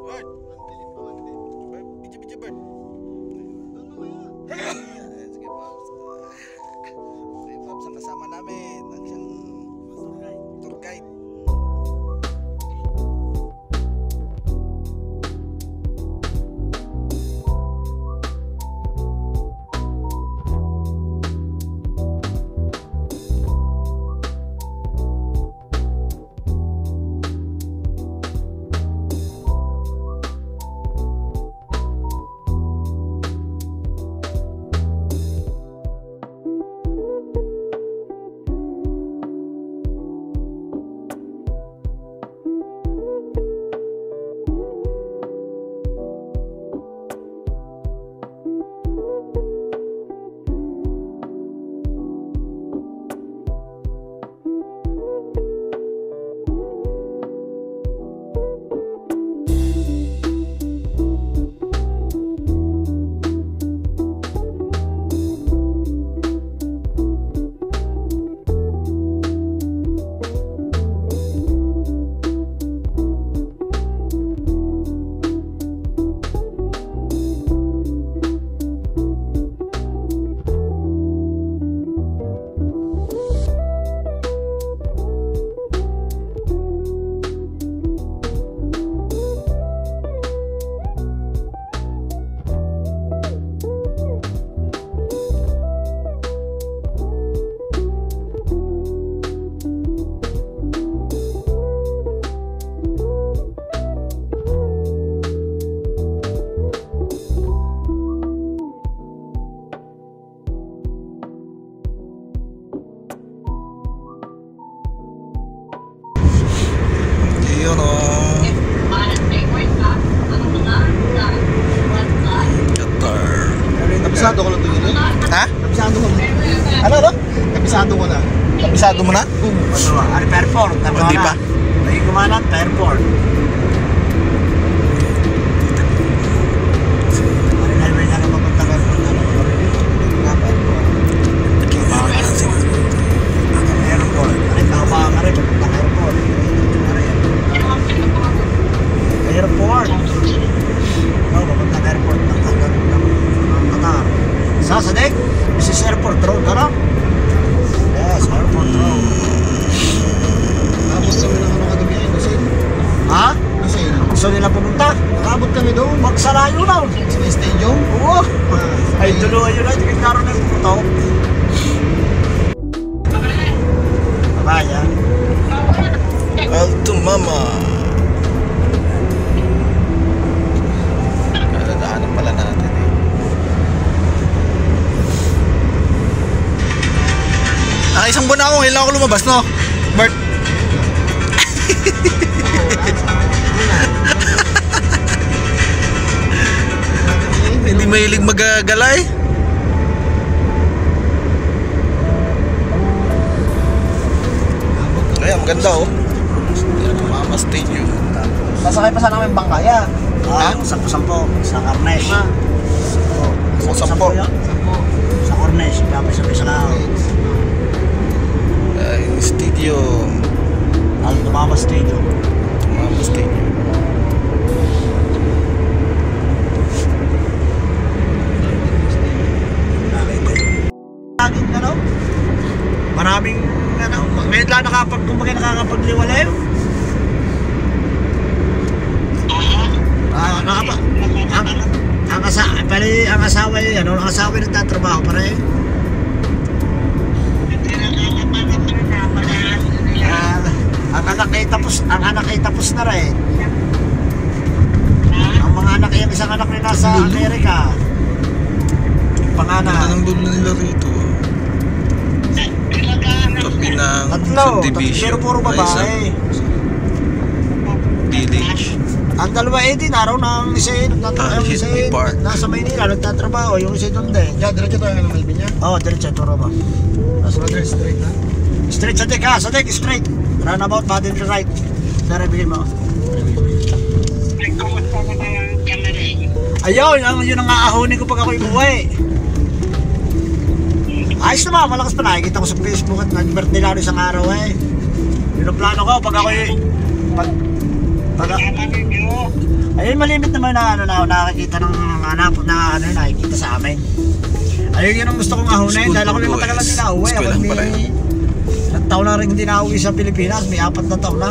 Bird. Bidya, Bird. Sige, Pops. Okay, Pops, ang kasama namin. Ang siyang tour guide. Yun o. Qatar. Kabisado ko lang ito yun. Ha? Kabisado ko na. Ano? Kabisado ko na. Kabisado mo na? Ari Fairport. Hindi pa. Ay kumanan Fairport. Ari highway na papunta ka Fairport. Airport. Ari tama ka rin papunta Airport. Airport. Oh, papunta Airport ng Qatar. Sasadek, Mrs. Airport Road, ano? Yes, Airport Road. Tapos kami na ano kagabi ay Lucille. Ha? Lucille. Gusto nila pumunta? Nakabot kami doon. Magsalayo na. Sa stadium? Oo. Ay, tuloy yun na. Tigil karoon na yung pumunta. Babaya. Alto Mama. Daanan pala natin eh. Isang buwan na ako, kailangan ko lumabas, no? Bert. Hindi mahilig magagalay. Ayan, maganda oh. Mama Stadium. Sasakay pa sana kami bangkaya. Ha? Sampo. Sa Cornesh. Sampo. Sa Cornesh. Kapag sabi sa lao. Stadium. Alto Mama Stadium. Mama Stadium. Laging ano? Maraming ano? Ngayon lang nakakapagliwalay. Ang asawa yun, ano? Ang asawa yun nagtatrabaho pa rin. Ang anak ay tapos na rin. Ang mga anak, yung isang anak na nasa Amerika. Panganak. Ganda ng lulo nila rito. Tabi ng subdivision. Pero puro babae. Village. Ang dalawa din araw ng isa nasa Maynila nagtatrabaho, yung isa doon din. Diretso tayo ng Malbin niya? Oo, diretso ito ba? Straight na? Straight sa dek ha, sa dek straight. Runabout, button to right. Narabigay mo. Ayun, yun ang aahonin ko pag ako ibuwi. Ayos naman, malakas pa nakikita ko sa Facebook at nag-birthday lang isang araw eh. Yun ang plano ko pag ako ay May malimit naman na ano na nakikita ng anak na ano nakikita sa amin. Ayun yun ang gusto kong ahunin dahil ako may matagal na din nauwi. Ako may ilang taon na rin hindi nauwi sa Pilipinas. May 4 na taon na.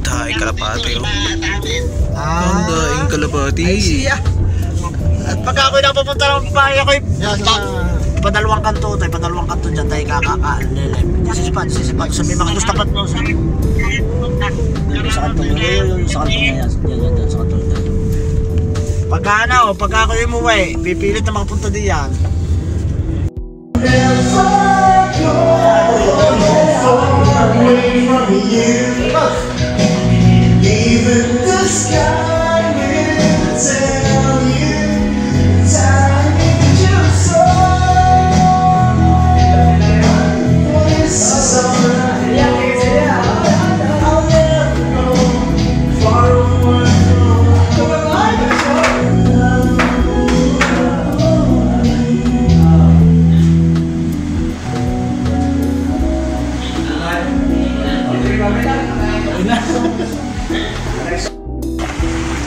Daing kalapati oh. Daing kalapati. Ay siya. At pagka ako'y napapunta ng bahay ako'y padalawang kanto tayo, padalawang kanto dyan tayo kakakaalilip. Sisipat. Sabi mga gusto tapat mo sa kanto. Yung sa kanto na yan. Yan, sa kanto na yan. Pagka ano, pagka ako'y umuwi, pipilit na makapunta diyan. Even the sky will tell you time is your soul. This is alright. I'll never go far away from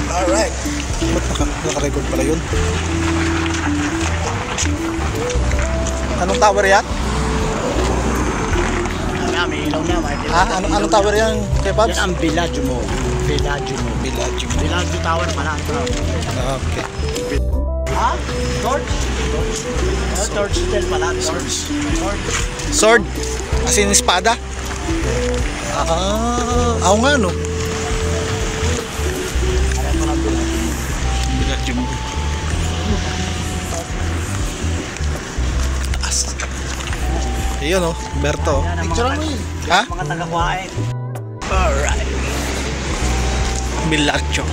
Alright. Nakarecord pala yun. Anong tower yan? May ilaw na. Anong tower yan, kay Pops? Yan ang Villaggio mo. Villaggio Tower pala. Okay. Ha? Torch? Torch still pala. Torch. Sword? As in espada? Ako nga no. Taas. Ayun oh, Berto. Picture mo yun. Ha? Mga taga-kuhain. Alright. Villaggio.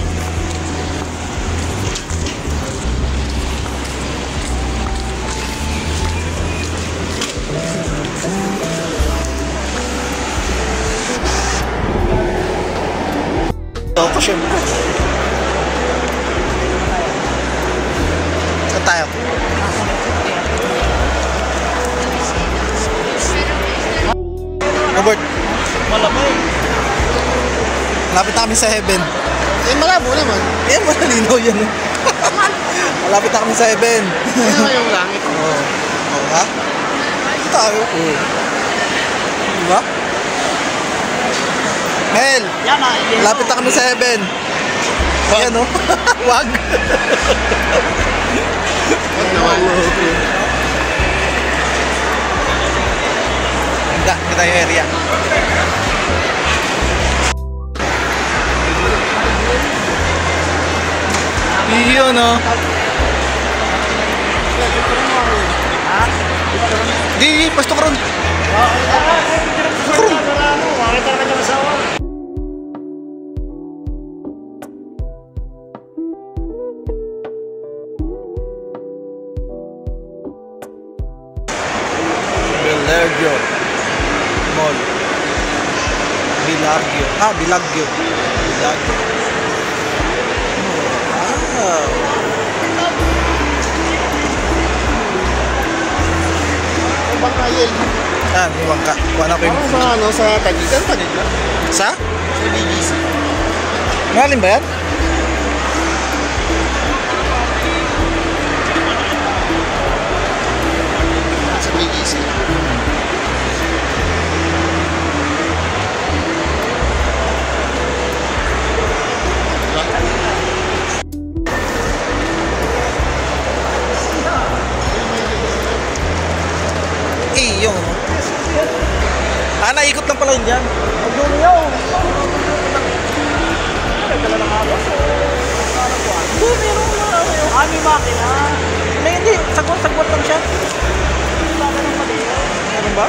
Ako syempre. Saan tayo? Robert, Malamay. malapit na kami sa heaven. Malabo naman. Malinaw yan. Malapit na kami sa heaven. Ano yung langit? Oo. Ha? Ito tayo. Oo. Diba? Mel, Yan na. malapit na kami sa heaven. Ayan o. Wag. Wag naman. Kita yung area. Iyon o. Di, pasto ka ron. Villaggio Mall. Villaggio. Villaggio. Villaggio. Wow. Bangkayin. May wangka. Wala ko yung... Sa Tagigan pa din. Sa? Sa BGC. Ngalim ba yan? Sa BGC. Yung... naikot lang pala yun dyan. May makina. Hindi, sagwat lang siya. Meron ba?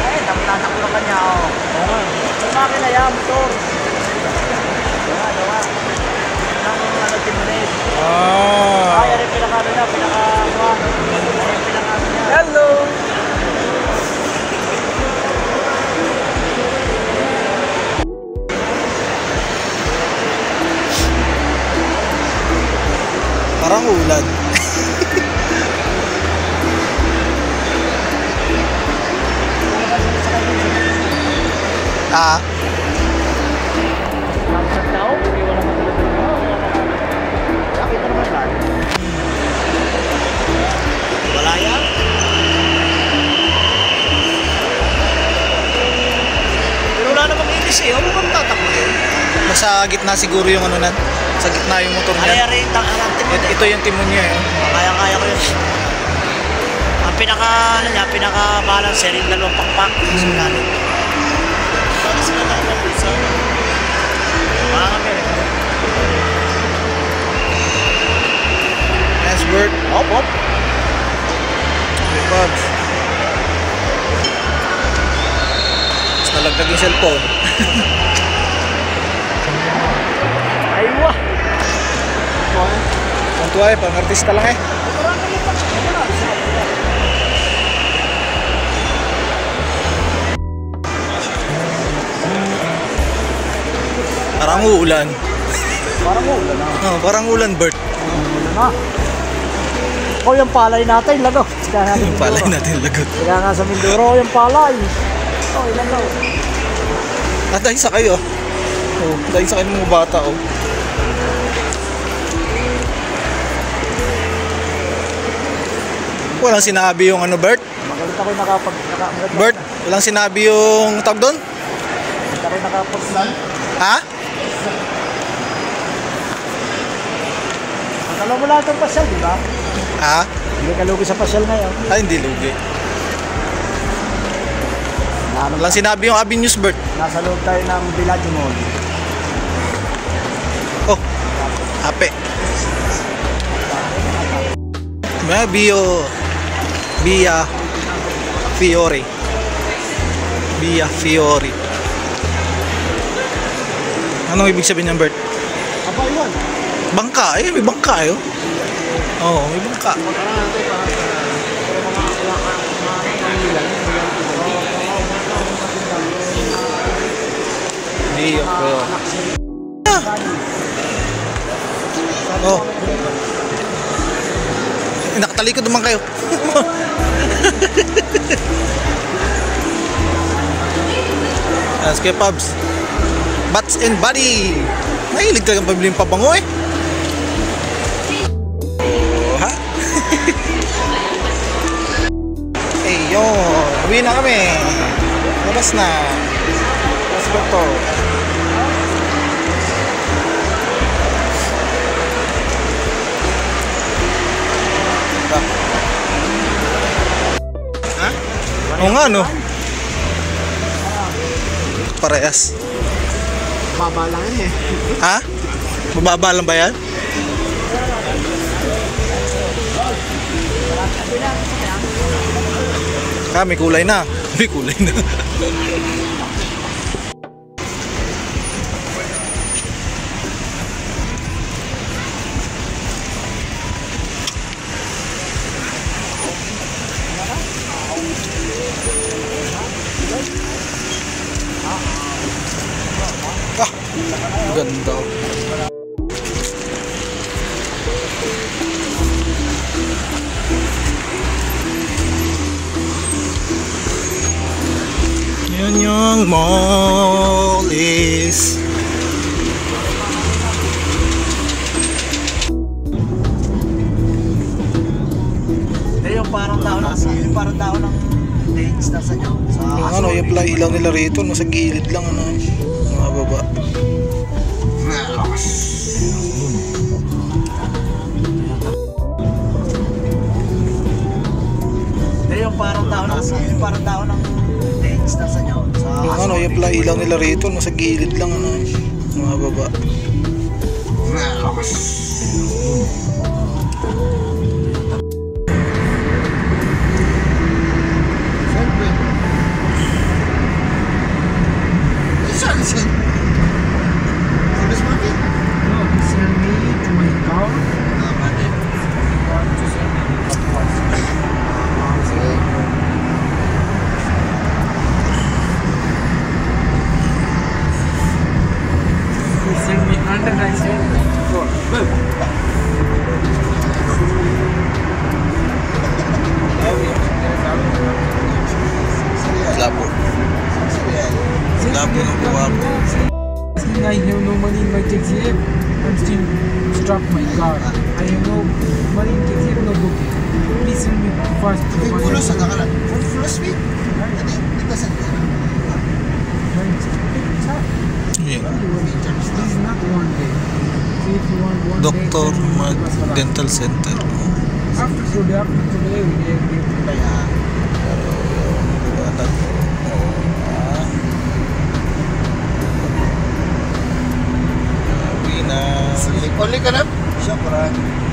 Ay, tatakbo na kanya. Oo nga. May makina yan, motor. Gawa. Nang timunis. Ay, yan yung pinakano niya, Hello! Parang ulan. Isang tao, hindi wala man talaga. Bakit na naman lang? Wala yan? Pero wala namang inis eh. Ano bang tatakbo yun? Nasa gitna siguro yung ano nan. Sa gitna yung motor niya. Rin, timon eh. Ito yung timon niya eh. Kaya-kaya ko yun. Ang pinaka-balance yung dalawang pakpak. So, natin. Para sila nakapag-pulsa. Mga kami. Yes, Bert. Hop, hop. Okay, Pops. Tapos nalagdag yung cellphone. Aywa. Ang tuwa eh, pang artista lang eh. Parang uulan. Parang ulan na. Oh, parang ulan, Bert. Ulan na. O, yung palay natin, lago. Yung palay natin lagot. Kaya nga sa Mindoro, yung palay. O, ilan daw. Ah, dahil sa kayo. Oh, dahil sa kayo ng mga bata, oh. Walang sinabi yung ano, Bert? Magalit ako yung nakapag... Bert, walang sinabi yung tawag doon? Magalit ako yung nakapag... Ha? Alam mo lahat ng pasyal, di ba? Ha? Hindi ka lugi sa pasyal ngayon. Ay, hindi lugi. Ano, Walang sinabi yung Abi News, Bert. nasa loob tayo ng Villaggio Mall. Oh, ape. May Via Fiore. Via Fiore. Anong ibig sabihin niyan, Bert? Aba yun. Bangka, eh, may bangka eh. Oo, may bangka. Via Fiore. Oh. Nakatalikod naman kayo. As kay Pubs. Bats and Buddy. Mahilig talagang pabili yung pabango eh. Ha? Eh yun. Uwi na kami. Labas na. Let's go to. Ha? Oo nga no. Parehas. Baba lang eh. Ha? Mababa lang ba yan? May kulay na. May kulay na. Ah, ganda. Yun yung mall is. Yung parang tao ng lanes na sa inyo. Yung ano, yung ilaw nila rito, nasa gilid lang, ano, mababa. Yung parang tao ng lanes na sa inyo. Yung ano, yung ilaw nila rito, nasa gilid lang, ano, mababa. Labo ng buwa mo. no money in my KCF, I'm still struck my car. I have no money in KCF, no booking. Please send me fast. Full sa kakalan. Full speed. Dito sa Yun. This is not one day. So if you want one Dr. day, Mag Dental Center. after today, we have Uwi na. Only ka na? Siya, para.